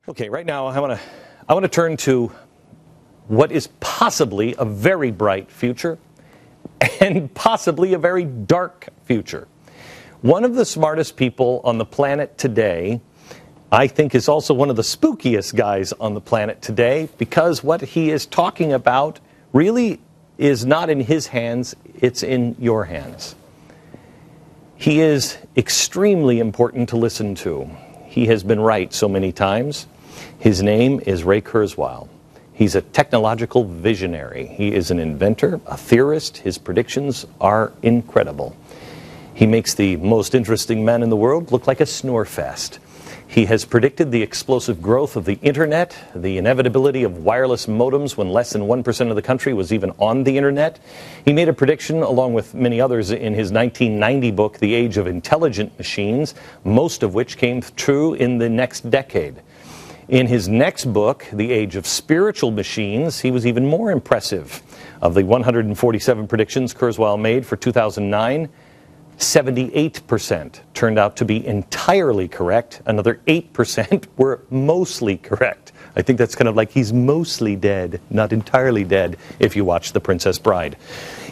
Okay, right now I want to turn to what is possibly a very bright future and possibly a very dark future. One of the smartest people on the planet today, I think, is also one of the spookiest guys on the planet today, because what he is talking about really is not in his hands, it's in your hands. He is extremely important to listen to. He has been right so many times. His name is Ray Kurzweil. He's a technological visionary. He is an inventor, a theorist. His predictions are incredible. He makes the most interesting man in the world look like a snore fest. He has predicted the explosive growth of the internet, the inevitability of wireless modems when less than 1% of the country was even on the internet. He made a prediction, along with many others, in his 1990 book, The Age of Intelligent Machines, most of which came true in the next decade. In his next book, The Age of Spiritual Machines, he was even more impressive. Of the 147 predictions Kurzweil made for 2009, 78% turned out to be entirely correct. Another 8% were mostly correct. I think that's kind of like he's mostly dead, not entirely dead, if you watch The Princess Bride.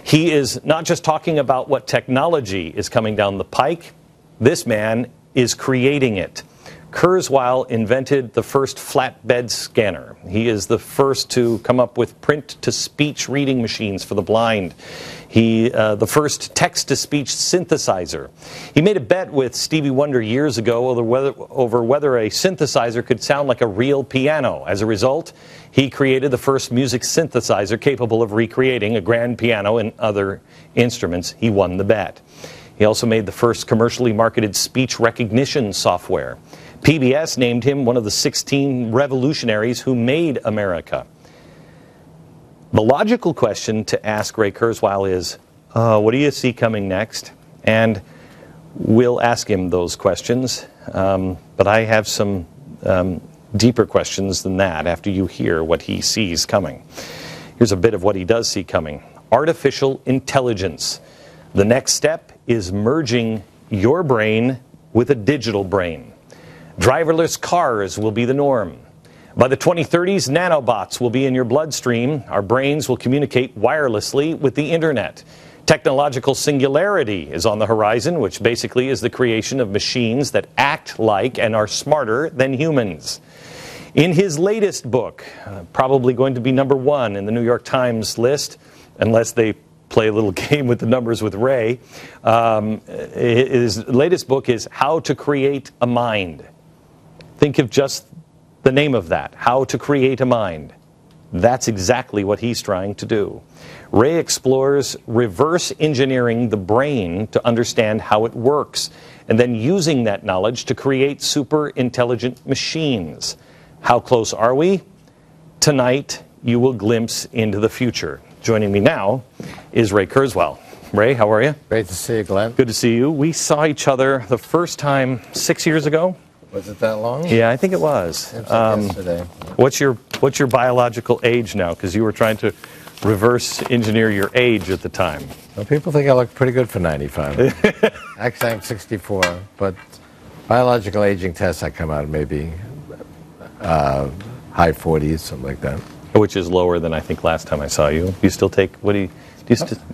He is not just talking about what technology is coming down the pike. This man is creating it. Kurzweil invented the first flatbed scanner. He is the first to come up with print-to-speech reading machines for the blind. The first text-to-speech synthesizer. He made a bet with Stevie Wonder years ago over whether a synthesizer could sound like a real piano. As a result, he created the first music synthesizer capable of recreating a grand piano and other instruments. He won the bet. He also made the first commercially marketed speech recognition software. PBS named him one of the 16 revolutionaries who made America. The logical question to ask Ray Kurzweil is, what do you see coming next? And we'll ask him those questions, but I have some deeper questions than that after you hear what he sees coming. Here's a bit of what he does see coming. Artificial intelligence. The next step is merging your brain with a digital brain. Driverless cars will be the norm. By the 2030s, nanobots will be in your bloodstream. Our brains will communicate wirelessly with the internet. Technological singularity is on the horizon, which basically is the creation of machines that act like and are smarter than humans. In his latest book, probably going to be #1 in the New York Times list, unless they play a little game with the numbers with Ray, his latest book is How to Create a Mind. Think of just the name of that, How to Create a Mind. That's exactly what he's trying to do. Ray explores reverse engineering the brain to understand how it works, and then using that knowledge to create super intelligent machines. How close are we? Tonight, you will glimpse into the future. Joining me now is Ray Kurzweil. Ray, how are you? Great to see you, Glenn. Good to see you. We saw each other the first time 6 years ago. Was it that long? Yeah, I think it was. Yesterday. What's your biological age now? Because you were trying to reverse engineer your age at the time. Well, people think I look pretty good for 95. Actually, I'm 64, but biological aging tests, I come out maybe high 40s, something like that. Which is lower than I think last time I saw you. You still take, what do you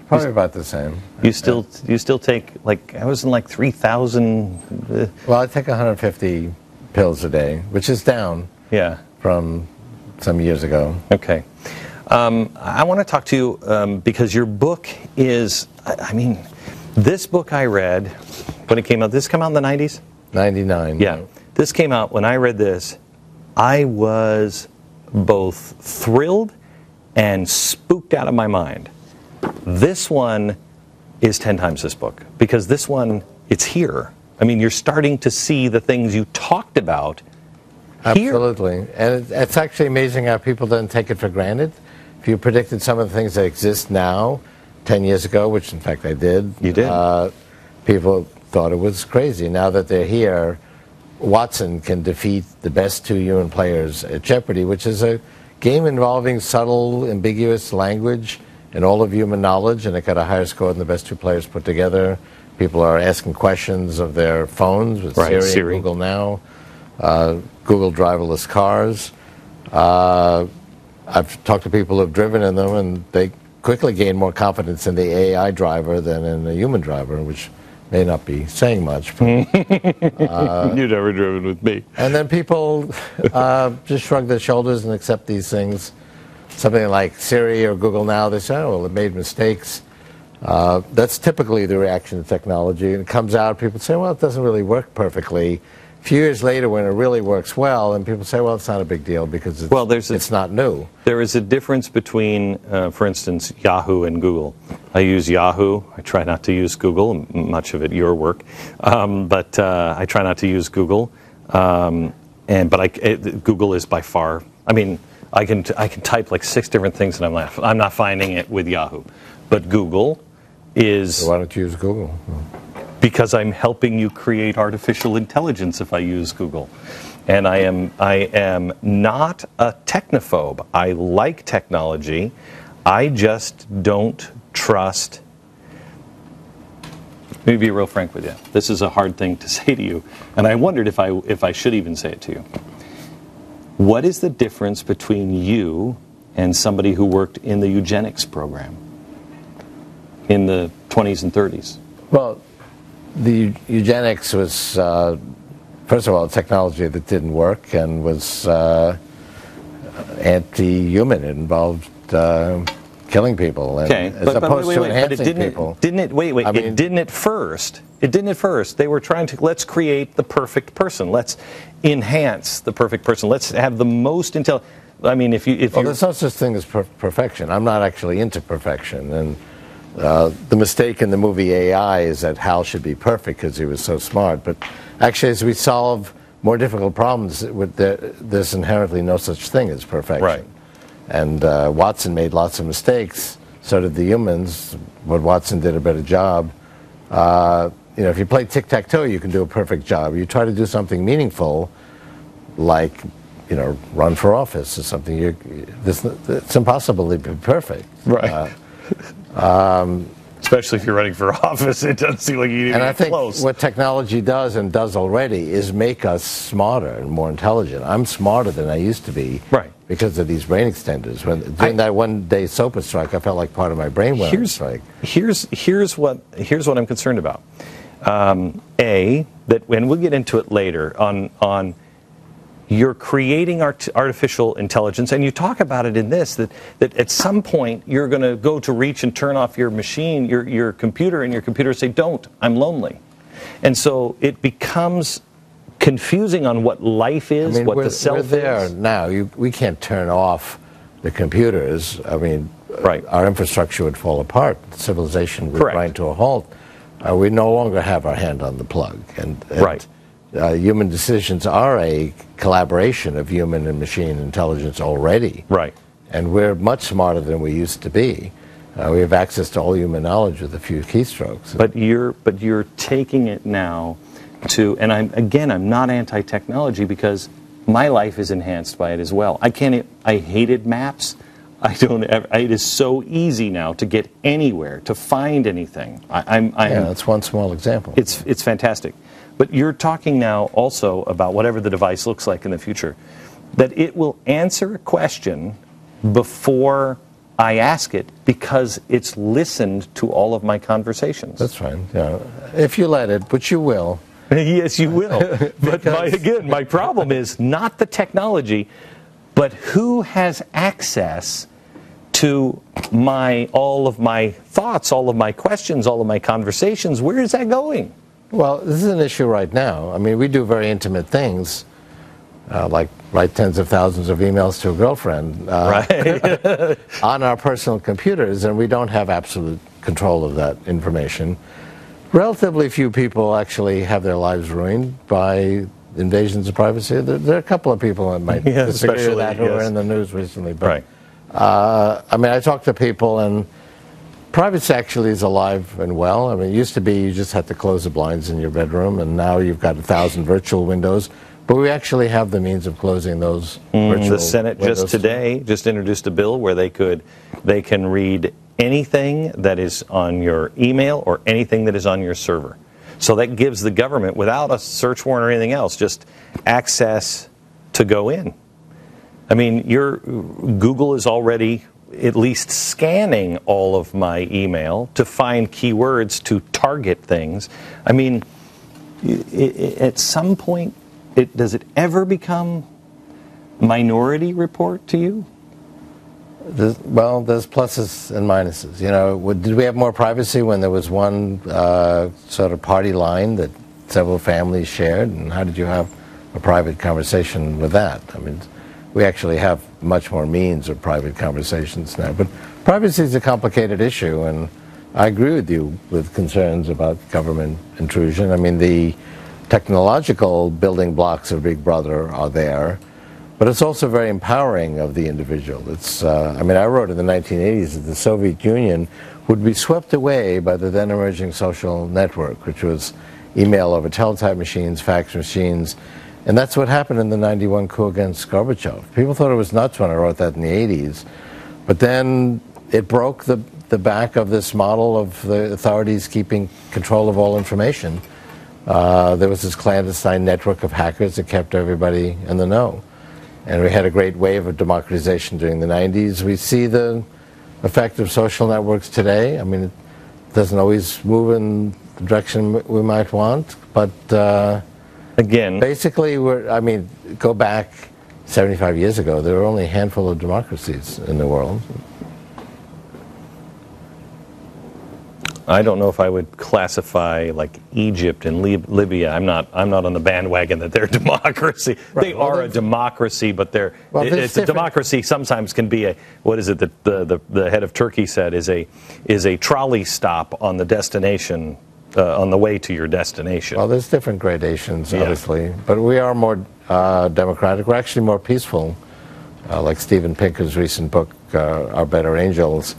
Probably about the same. You still take, like, I was in like 3,000. Well, I take 150 pills a day, which is down from some years ago. Okay. I want to talk to you because your book is, I mean, this book I read when it came out, this came out in the 90s? 99. Yeah. This came out, when I read this, I was both thrilled and spooked out of my mind. This one is 10 times this book, because this one, it's here. I mean, you're starting to see the things you talked about here. Absolutely. And it's actually amazing how people don't take it for granted. If you predicted some of the things that exist now, 10 years ago, which in fact I did. You did. People thought it was crazy. Now that they're here, Watson can defeat the best 2 human players at Jeopardy, which is a game involving subtle, ambiguous language and all of human knowledge, and it got a higher score than the best 2 players put together. People are asking questions of their phones with Siri and Google Now. Google driverless cars. I've talked to people who have driven in them, and they quickly gain more confidence in the AI driver than in the human driver, which may not be saying much. But, You've never driven with me. and then people just shrug their shoulders and accept these things. Something like Siri or Google now, they say, oh, well, it made mistakes. That's typically the reaction to technology. And it comes out, people say, well, it doesn't really work perfectly. A few years later, when it really works well, and people say, well, it's not a big deal because it's not new. There is a difference between, for instance, Yahoo and Google. I use Yahoo. I try not to use Google, much of it your work. But I try not to use Google. Google is by far, I mean, I can type like 6 different things and I'm not finding it with Yahoo. But Google is... So why don't you use Google? Because I'm helping you create artificial intelligence if I use Google. And I am not a technophobe. I like technology. I just don't trust. Let me be real frank with you. This is a hard thing to say to you, and I wondered if I should even say it to you. What is the difference between you and somebody who worked in the eugenics program in the 20s and 30s? Well, the eugenics was, first of all, a technology that didn't work and was anti-human. It involved killing people, and, okay, as opposed to enhancing people. It didn't at first. It didn't at first. They were trying to, let's create the perfect person. Let's enhance the perfect person. Let's have the most intelligent. I mean, if there's no such thing as perfection. I'm not actually into perfection, and the mistake in the movie AI is that Hal should be perfect because he was so smart. But actually, as we solve more difficult problems, there's inherently no such thing as perfection. Right. And Watson made lots of mistakes. So did the humans. But Watson did a better job. If you play tic-tac-toe, you can do a perfect job. You try to do something meaningful, like run for office or something. It's impossible to be perfect. Right. Especially if you're running for office, it doesn't seem like you need to get close. And I think what technology does and does already is make us smarter and more intelligent. I'm smarter than I used to be, right, because of these brain extenders. During that one-day SOPA strike, I felt like part of my brain went on strike. Here's what I'm concerned about. That when we'll get into it later on. You're creating artificial intelligence, and you talk about it in this, that at some point you're going to go to reach and turn off your machine, your computer, and your computer say, don't, I'm lonely. And so it becomes confusing on what life is, what the self is. We're there now. We can't turn off the computers. I mean, right, our infrastructure would fall apart. Civilization would correct, grind to a halt. We no longer have our hand on the plug. And right. Human decisions are a collaboration of human and machine intelligence already. Right. And we're much smarter than we used to be. We have access to all human knowledge with a few keystrokes. But you're taking it now to, and I'm not anti-technology because my life is enhanced by it as well. I hated maps. It is so easy now to get anywhere, to find anything. That's one small example. It's fantastic. But you're talking now also about whatever the device looks like in the future, that it will answer a question before I ask it because it's listened to all of my conversations. That's right. Yeah. If you let it, but you will. Yes, you will. But my problem is not the technology, but who has access to all of my thoughts, all of my questions, all of my conversations. Where is that going? Well, this is an issue right now. I mean, we do very intimate things, like write tens of thousands of emails to a girlfriend right. on our personal computers, and we don't have absolute control of that information. Relatively few people actually have their lives ruined by invasions of privacy. There are a couple of people that might disagree with that who are in the news recently. But, right. I mean, I talk to people, and privacy actually is alive and well. I mean, it used to be you just had to close the blinds in your bedroom, and now you've got 1,000 virtual windows. But we actually have the means of closing those virtual windows. The Senate just today just introduced a bill where they can read anything that is on your email or anything that is on your server. So that gives the government, without a search warrant or anything else, just access to go in. I mean, Google is already at least scanning all of my email to find keywords to target things. I mean, at some point, does it ever become Minority Report to you? There's pluses and minuses. You know, did we have more privacy when there was one sort of party line that several families shared? And how did you have a private conversation with that? I mean, we actually have much more means of private conversations now. But privacy is a complicated issue, and I agree with you with concerns about government intrusion. I mean, the technological building blocks of Big Brother are there, but it's also very empowering of the individual. It's, I mean, I wrote in the 1980s that the Soviet Union would be swept away by the then emerging social network, which was email over teletype machines, fax machines, and that's what happened in the 91 coup against Gorbachev. People thought it was nuts when I wrote that in the 80s, but then it broke the back of this model of the authorities keeping control of all information. There was this clandestine network of hackers that kept everybody in the know. And we had a great wave of democratization during the 90s. We see the effect of social networks today. I mean, it doesn't always move in the direction we might want, but again, basically, go back 75 years ago, there were only a handful of democracies in the world. I don't know if I would classify like Egypt and Libya. I'm not on the bandwagon that they're a democracy. Right. They are a democracy, but it's a democracy. Sometimes can be a, what is it that the head of Turkey said is a trolley stop on the destination, on the way to your destination. Well, there's different gradations, obviously, but we are more democratic. We're actually more peaceful. Like Steven Pinker's recent book, Our Better Angels.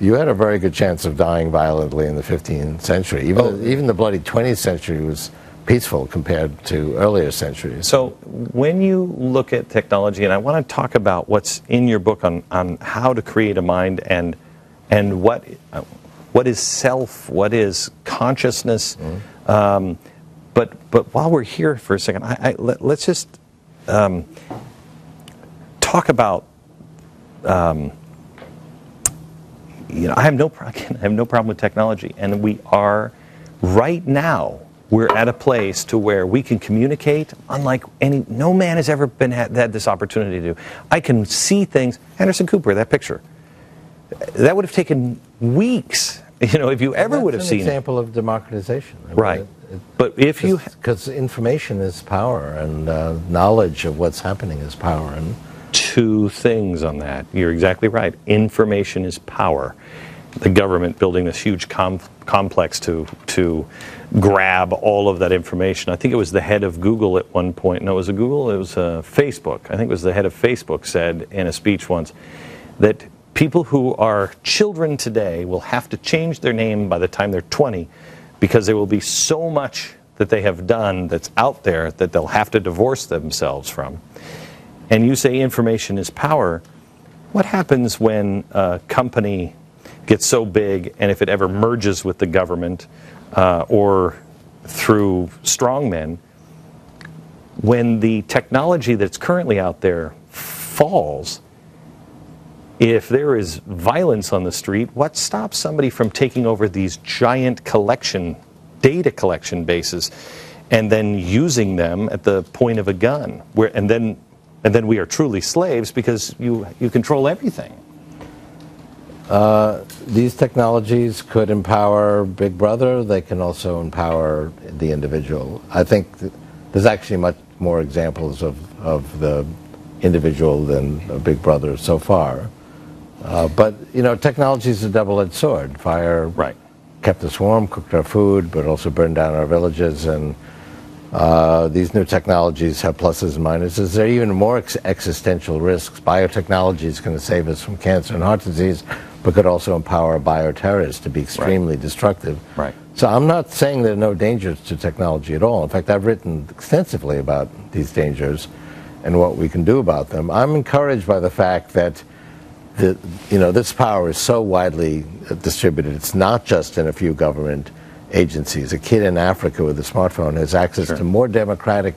You had a very good chance of dying violently in the 15th century. Even the bloody 20th century was peaceful compared to earlier centuries. So when you look at technology, and I want to talk about what's in your book on how to create a mind and what is self, what is consciousness. Mm-hmm. But while we're here for a second, let's just talk about. I have no problem with technology, and we are right now. We're at a place to where we can communicate unlike no man has ever had this opportunity to do. I can see things. Anderson Cooper, that picture, that would have taken weeks. If you ever would have seen it. That's an example of democratization, right? But if you, because information is power, and knowledge of what's happening is power, and. Two things on that. You're exactly right. Information is power. The government building this huge complex to grab all of that information. I think it was the head of Google at one point. No, it was a Google. It was Facebook. I think it was the head of Facebook said in a speech once that people who are children today will have to change their name by the time they're 20 because there will be so much that they have done that's out there that they'll have to divorce themselves from. And you say information is power. What happens when a company gets so big, and if it ever merges with the government or through strongmen, when the technology that's currently out there falls, if there is violence on the street, what stops somebody from taking over these giant data collection bases and then using them at the point of a gun? And then we are truly slaves because you control everything. These technologies could empower Big Brother. They can also empower the individual. I think there's actually much more examples of the individual than Big Brother so far. But technology is a double-edged sword. Fire kept us warm, cooked our food, but also burned down our villages. And these new technologies have pluses and minuses. There are even more existential risks. Biotechnology is going to save us from cancer and heart disease, but could also empower bioterrorists to be extremely destructive. Right. So I'm not saying there are no dangers to technology at all. In fact, I've written extensively about these dangers and what we can do about them. I'm encouraged by the fact that this power is so widely distributed. It's not just in a few government agencies. A kid in Africa with a smartphone has access to more democratic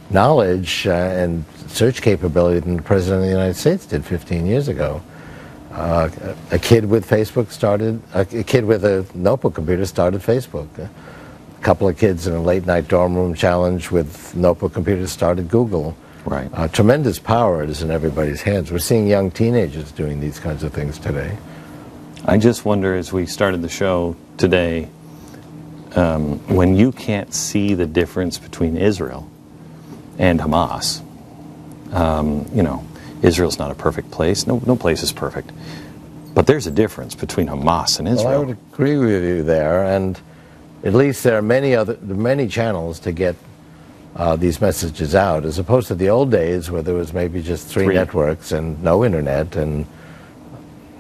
knowledge and search capability than the President of the United States did 15 years ago. A kid with Facebook started, a kid with a notebook computer started Facebook. A couple of kids in a late-night dorm room challenge with notebook computers started Google. Right. Tremendous power is in everybody's hands. We're seeing young teenagers doing these kinds of things today. I just wonder, as we started the show today, when you can't see the difference between Israel and Hamas, you know, Israel's not a perfect place. No place is perfect. But there's a difference between Hamas and Israel. Well, I would agree with you there, and at least there are many channels to get these messages out, as opposed to the old days where there was maybe just three networks and no internet and,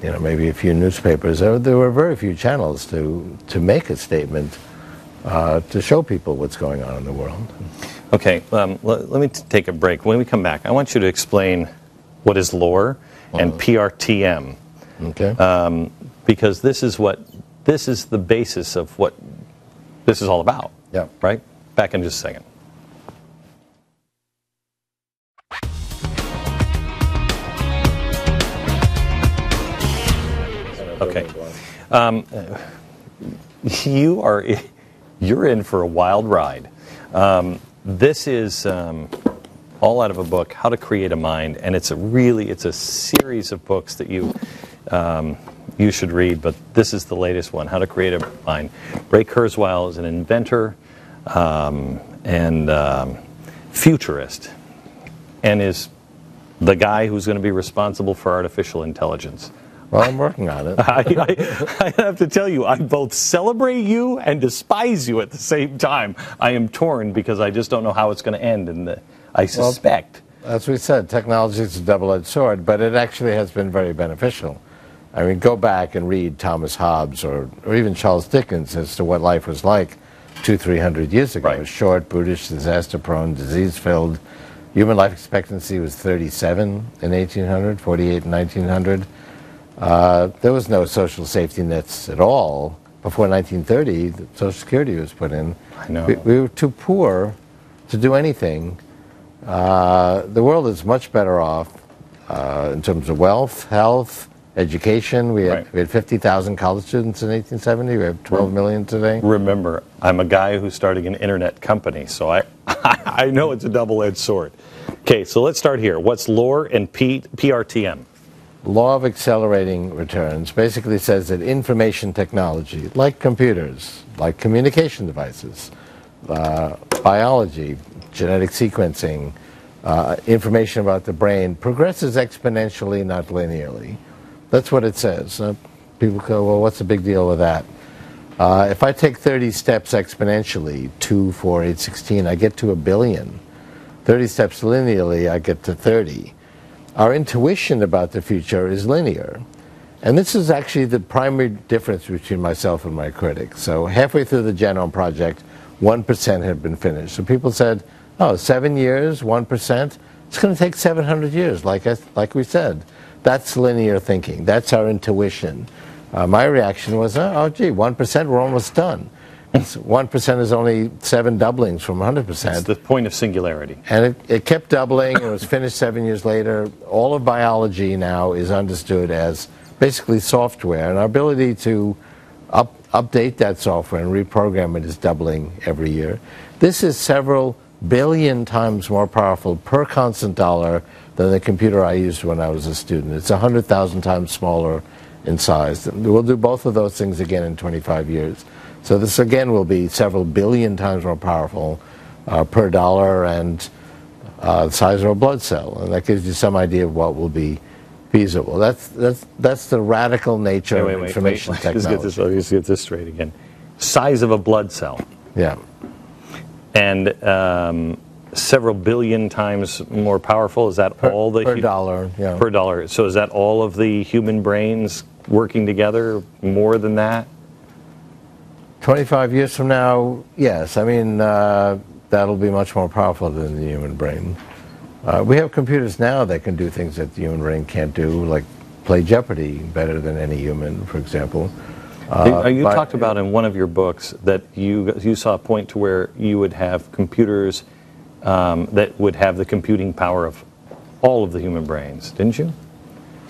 you know, maybe a few newspapers. There were very few channels to make a statement to show people what's going on in the world. Okay, let me take a break. When we come back, I want you to explain what is lore and PRTM. Okay. Because this is the basis of what this is all about. Yeah. Right? Back in just a second. Okay. You're in for a wild ride. This is all out of a book, How to Create a Mind, and it's a series of books that you should read, but this is the latest one, How to Create a Mind. Ray Kurzweil is an inventor and futurist, and is the guy who's going to be responsible for artificial intelligence. Well, I'm working on it. I have to tell you, I both celebrate you and despise you at the same time. I am torn because I just don't know how it's going to end, and I suspect. Well, as we said, technology is a double-edged sword, but it actually has been very beneficial. I mean, go back and read Thomas Hobbes or even Charles Dickens as to what life was like 200-300 years ago. Right. Short, brutish, disaster-prone, disease-filled. Human life expectancy was 37 in 1800, 48 in 1900. There was no social safety nets at all. Before 1930, Social Security was put in. I know. We were too poor to do anything. The world is much better off in terms of wealth, health, education. We had 50,000 college students in 1870. We have 12 million today. Remember, I'm a guy who's starting an internet company, so I know it's a double-edged sword. Okay, so let's start here. What's lore and PRTM? Law of accelerating returns basically says that information technology, like computers, like communication devices, biology, genetic sequencing, information about the brain, progresses exponentially, not linearly. That's what it says. People go, well, what's the big deal with that? If I take 30 steps exponentially, 2, 4, 8, 16, I get to 1 billion. 30 steps linearly, I get to 30. Our intuition about the future is linear. And this is actually the primary difference between myself and my critics. So halfway through the Genome Project, 1% had been finished. So people said, oh, 7 years, 1%? It's going to take 700 years, like we said. That's linear thinking. That's our intuition. My reaction was, oh, gee, 1%, we're almost done. 1% is only 7 doublings from 100%. It's the point of singularity. And it kept doubling. It was finished 7 years later. All of biology now is understood as basically software, and our ability to update that software and reprogram it is doubling every year. This is several billion times more powerful per constant dollar than the computer I used when I was a student. It's 100,000 times smaller in size. We'll do both of those things again in 25 years. So this again will be several billion times more powerful per dollar and the size of a blood cell. And that gives you some idea of what will be feasible. That's the radical nature of information technology. Let's get this straight again. Size of a blood cell. Yeah. And several billion times more powerful. Is that all the per dollar? Yeah. Per dollar. So is that all of the human brains working together? More than that? 25 years from now, yes. I mean, that'll be much more powerful than the human brain. We have computers now that can do things that the human brain can't do, like play Jeopardy better than any human, for example. You talked about in one of your books that you saw a point to where you would have computers that would have the computing power of all of the human brains, didn't you?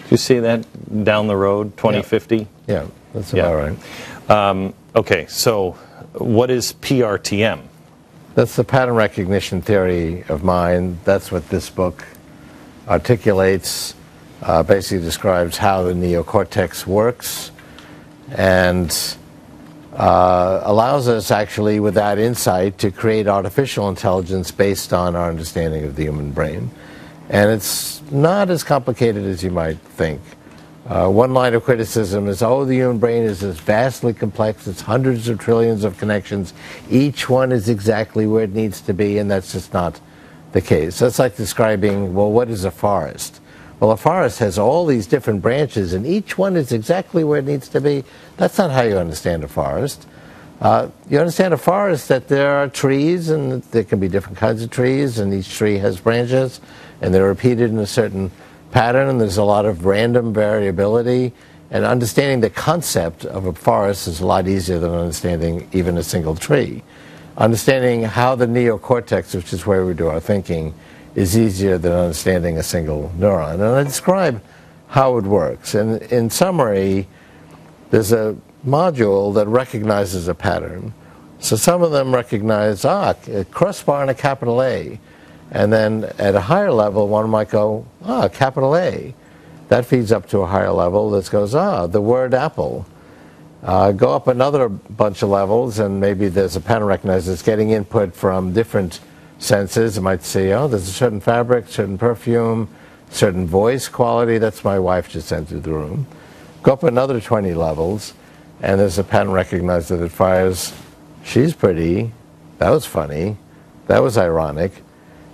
Did you see that down the road, 2050? Yeah, that's about right. Okay, so what is PRTM? That's the pattern recognition theory of mind. That's what this book articulates, basically describes how the neocortex works, and allows us actually, with that insight, to create artificial intelligence based on our understanding of the human brain. And it's not as complicated as you might think. One line of criticism is, oh, the human brain is this vastly complex, it's hundreds of trillions of connections, each one is exactly where it needs to be, and that's just not the case. That's like describing, well, what is a forest? Well, a forest has all these different branches, and each one is exactly where it needs to be. That's not how you understand a forest. You understand a forest that there are trees, and there can be different kinds of trees, and each tree has branches, and they're repeated in a certain pattern, and there's a lot of random variability. And understanding the concept of a forest is a lot easier than understanding even a single tree. Understanding how the neocortex, which is where we do our thinking, is easier than understanding a single neuron. And I describe how it works. And in summary, there's a module that recognizes a pattern. So some of them recognize, a crossbar and a capital A. And then at a higher level, one might go, capital A. That feeds up to a higher level that goes, the word apple. Go up another bunch of levels, and maybe there's a pattern recognizer that's getting input from different senses. It might say, there's a certain fabric, certain perfume, certain voice quality. That's my wife just entered the room. Go up another 20 levels, and there's a pattern recognizer that fires, she's pretty, that was funny, that was ironic.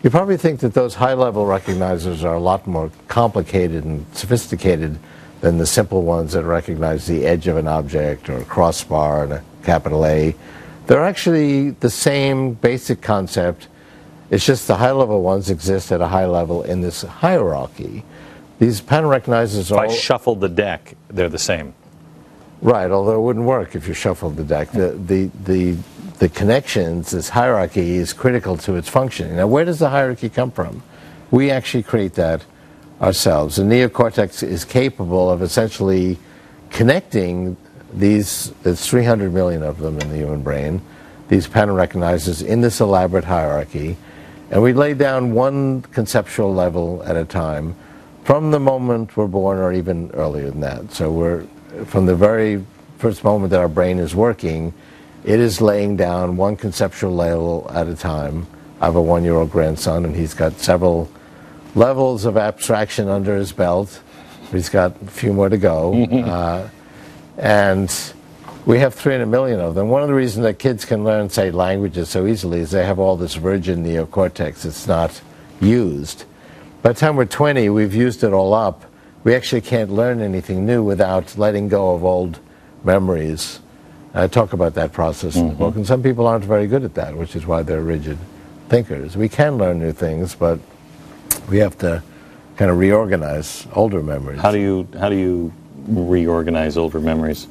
You probably think that those high-level recognizers are a lot more complicated and sophisticated than the simple ones that recognize the edge of an object or a crossbar and a capital A. They're actually the same basic concept. It's just the high-level ones exist at a high level in this hierarchy. These pattern recognizers are... If I shuffled the deck, they're the same. Right, although it wouldn't work if you shuffled the deck. The connections, this hierarchy, is critical to its functioning. Now, where does the hierarchy come from? We actually create that ourselves. The neocortex is capable of essentially connecting these, there's 300 million of them in the human brain, these pattern recognizers in this elaborate hierarchy. And we lay down one conceptual level at a time from the moment we're born, or even earlier than that. So we're, from the very first moment that our brain is working, it is laying down one conceptual level at a time. I have a 1-year-old grandson, and he's got several levels of abstraction under his belt. He's got a few more to go. And we have 300 million of them. One of the reasons that kids can learn, say, languages so easily is they have all this virgin neocortex. It's not used. By the time we're 20, we've used it all up. We actually can't learn anything new without letting go of old memories. I talk about that process in the book, and some people aren't very good at that, which is why they're rigid thinkers. We can learn new things, but we have to kind of reorganize older memories. How do you reorganize older memories?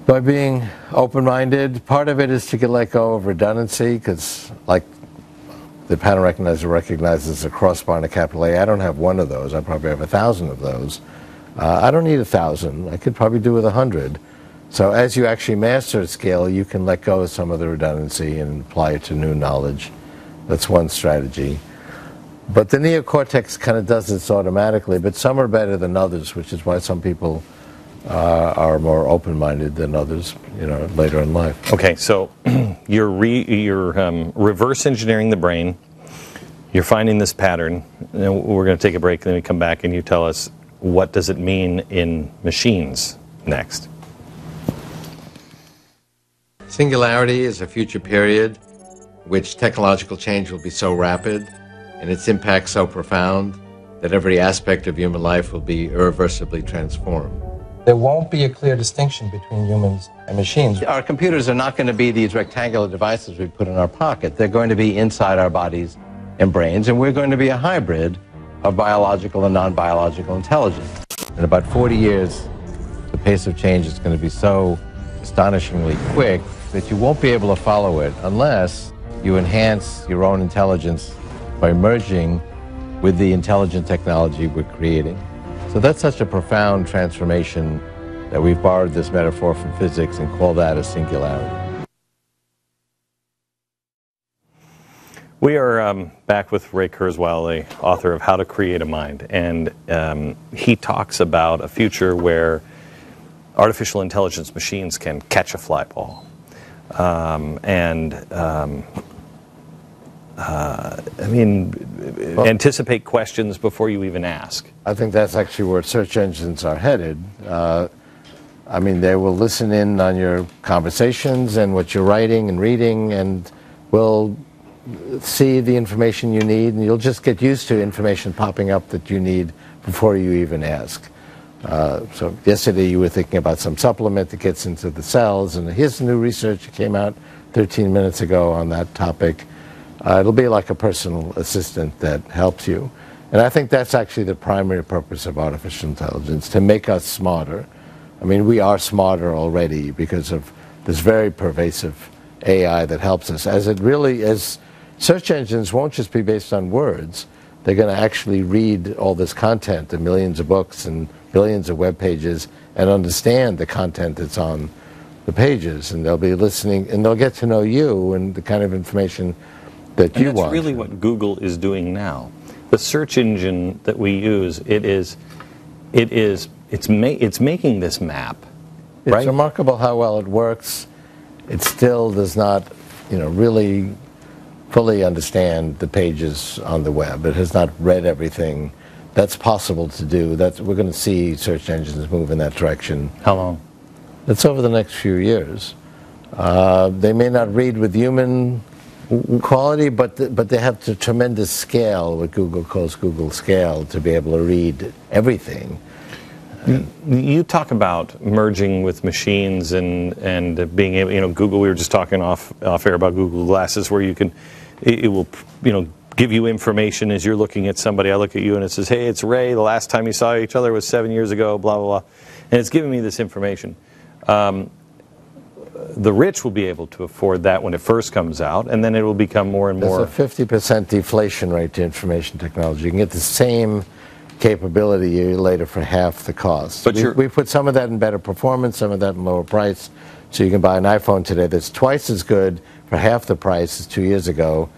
By being open-minded. Part of it is to let go of redundancy, because like the pattern recognizer recognizes a crossbar and a capital A. I don't have one of those. I probably have 1,000 of those. I don't need 1,000. I could probably do with 100. So as you actually master a skill, you can let go of some of the redundancy and apply it to new knowledge. That's one strategy. But the neocortex kind of does this automatically, but some are better than others, which is why some people are more open-minded than others, later in life. Okay, so you're reverse engineering the brain. You're finding this pattern. And we're going to take a break, and then we come back, and you tell us what does it mean in machines next. Singularity is a future period in which technological change will be so rapid and its impact so profound that every aspect of human life will be irreversibly transformed. There won't be a clear distinction between humans and machines. Our computers are not going to be these rectangular devices we put in our pocket. They're going to be inside our bodies and brains, and we're going to be a hybrid of biological and non-biological intelligence. In about 40 years, the pace of change is going to be so astonishingly quick that you won't be able to follow it unless you enhance your own intelligence by merging with the intelligent technology we're creating. So that's such a profound transformation that we've borrowed this metaphor from physics and call that a singularity. We are back with Ray Kurzweil, the author of How to Create a Mind, and he talks about a future where artificial intelligence machines can catch a fly ball. Anticipate questions before you even ask. I think that's actually where search engines are headed. They will listen in on your conversations and what you're writing and reading, and will see the information you need, and you'll just get used to information popping up that you need before you even ask. So yesterday you were thinking about some supplement that gets into the cells, and here's the new research that came out 13 minutes ago on that topic. It'll be like a personal assistant that helps you. And I think that's actually the primary purpose of artificial intelligence, to make us smarter. We are smarter already because of this very pervasive AI that helps us. As search engines won't just be based on words. They're going to actually read all this content, the millions of books and billions of web pages, and understand the content that's on the pages. And they'll be listening, and they'll get to know you and the kind of information that you want. That's really what Google is doing now. The search engine that we use, it's making this map. It's right? remarkable how well it works. It still does not, really fully understand the pages on the web. It has not read everything. That's possible to do. We're going to see search engines move in that direction. How long? It's over the next few years. They may not read with human quality, but they have the tremendous scale, what Google calls Google scale, to be able to read everything. You talk about merging with machines and being able, Google, we were just talking off air about Google Glasses, where it will, give you information as you're looking at somebody. I look at you and it says, hey, it's Ray, the last time you saw each other was 7 years ago, blah, blah, blah. And it's giving me this information. The rich will be able to afford that when it first comes out, and then it will become more and more. There's a 50% deflation rate to information technology. You can get the same capability a year later for half the cost. But we put some of that in better performance, some of that in lower price. So you can buy an iPhone today that's twice as good for half the price as 2 years ago.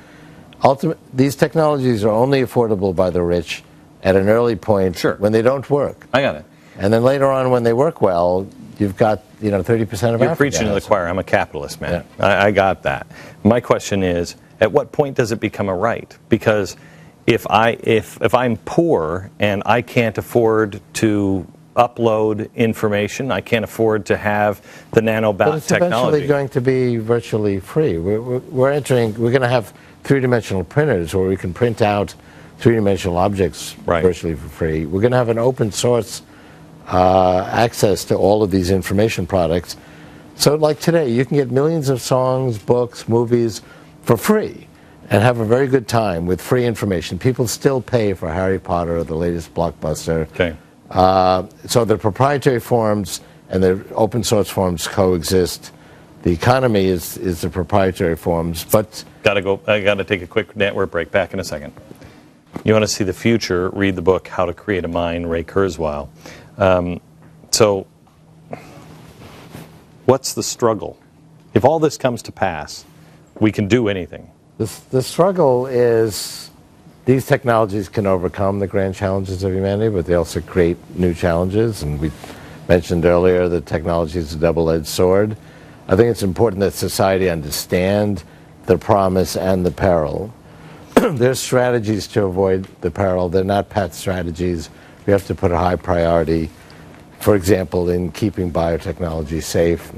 These technologies are only affordable by the rich at an early point when they don't work. I got it. And then later on, when they work well, you've got 30% of You're preaching to the choir. I'm a capitalist, man. Yeah. I got that. My question is, at what point does it become a right? Because if I'm poor and I can't afford to upload information, I can't afford to have the nanobot technology. But it's eventually going to be virtually free. We're going to have three-dimensional printers where we can print out three-dimensional objects virtually for free. We're going to have an open source access to all of these information products. So like today, you can get millions of songs, books, movies for free and have a very good time with free information. People still pay for Harry Potter, the latest blockbuster. Okay. So the proprietary forms and the open source forms coexist. The economy is the proprietary forms, but... I got to take a quick network break. Back in a second. You want to see the future, read the book, How to Create a Mind, Ray Kurzweil. So, what's the struggle? If all this comes to pass, we can do anything. The struggle is these technologies can overcome the grand challenges of humanity, but they also create new challenges. And we mentioned earlier that technology is a double-edged sword. I think it's important that society understand the promise and the peril. There's strategies to avoid the peril. They're not pat strategies. We have to put a high priority, for example, in keeping biotechnology safe,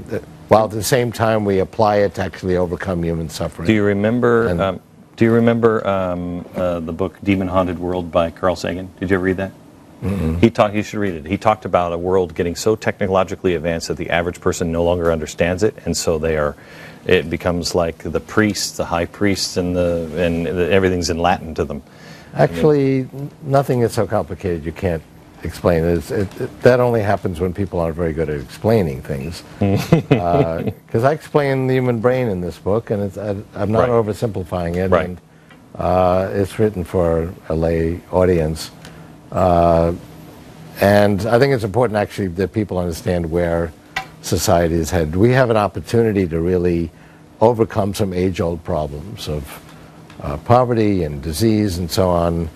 while at the same time we apply it to actually overcome human suffering. Do you remember the book Demon Haunted World by Carl Sagan? Did you ever read that? Mm-hmm. You should read it. He talked about a world getting so technologically advanced that the average person no longer understands it, and so it becomes like the priests, the high priests, and everything's in Latin to them. Actually, nothing is so complicated you can't explain it. That only happens when people aren't very good at explaining things. Because I explain the human brain in this book, and I'm not oversimplifying it. Right. And it's written for a lay audience. And I think it's important, actually, that people understand where society is headed. We have an opportunity to really overcome some age-old problems of poverty and disease and so on.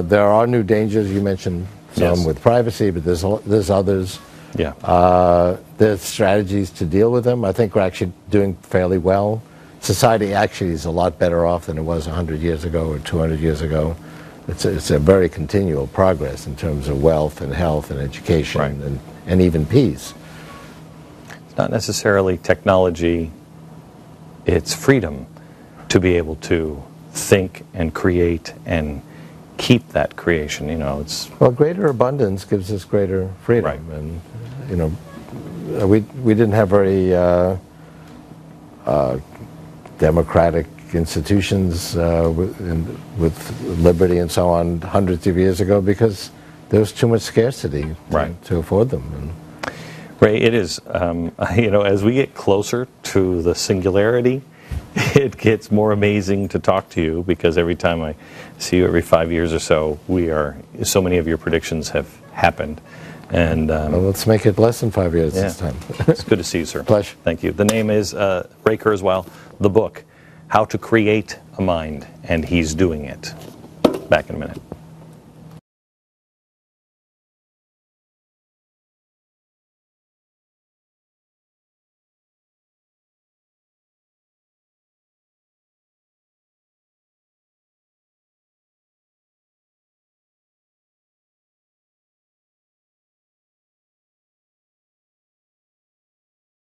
There are new dangers. You mentioned some with privacy, but there's others. Yeah. There's strategies to deal with them. I think we're actually doing fairly well. Society actually is a lot better off than it was 100 years ago or 200 years ago. It's a very continual progress in terms of wealth and health and education and even peace. It's not necessarily technology, it's freedom to be able to think and create and keep that creation. You know, it's greater abundance gives us greater freedom, Right. and you know, we didn't have very democratic institutions with liberty and so on hundreds of years ago because there was too much scarcity to afford them. And Ray, it is, you know, as we get closer to the singularity, it gets more amazing to talk to you because every time I see you every 5 years or so, so many of your predictions have happened. And well, let's make it less than 5 years this time. It's good to see you, sir. Pleasure. Thank you. The name is Ray Kurzweil, the book, How to Create a Mind, and he's doing it. Back in a minute.